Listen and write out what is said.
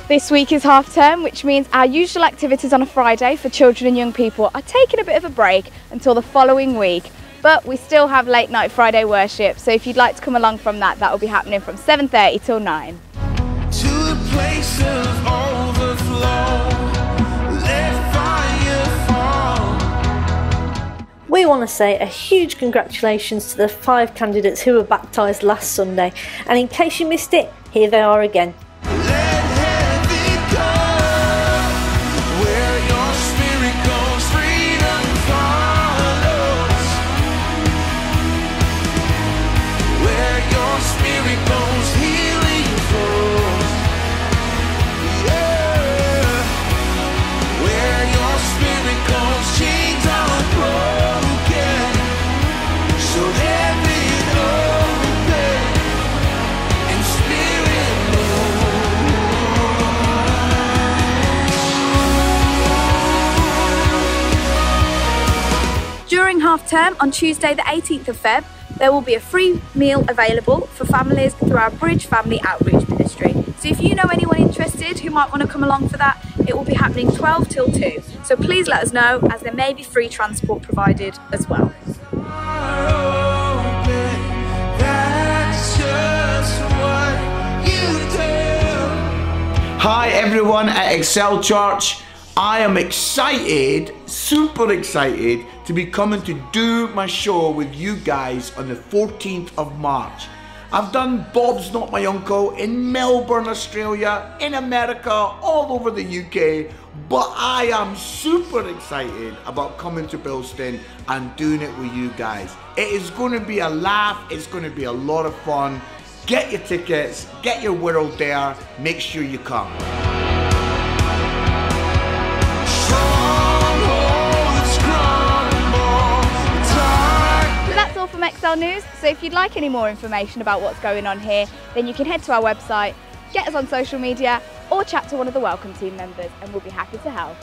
This week is half term, which means our usual activities on a Friday for children and young people are taking a bit of a break until the following week. But we still have late night Friday worship, so if you'd like to come along from that, will be happening from 7:30 till 9. To the place of overflow, let fire fall. We want to say a huge congratulations to the 5 candidates who were baptised last Sunday, and in case you missed it, here they are again. Let heaven come, where your spirit goes, freedom follows. Where your spirit goes, healing flows. Yeah. Where your spirit goes, chains are broken. So heaven open and spirit move. During half term, on Tuesday the 18th of Feb, there will be a free meal available for families through our Bridge Family Outreach Ministry. So if you know anyone interested who might want to come along for that, it will be happening 12 till 2. So please let us know, as there may be free transport provided as well. That's just what you do. Hi everyone at Excel Church. I am excited, super excited, to be coming to do my show with you guys on the 14th of March. I've done Bob's Not My Uncle in Melbourne, Australia, in America, all over the UK, but I am super excited about coming to Bilston and doing it with you guys. It is going to be a laugh, it's going to be a lot of fun. Get your tickets, get your world there, make sure you come. That's all from Excel News, so if you'd like any more information about what's going on here, then you can head to our website, get us on social media, or chat to one of the welcome team members, and we'll be happy to help.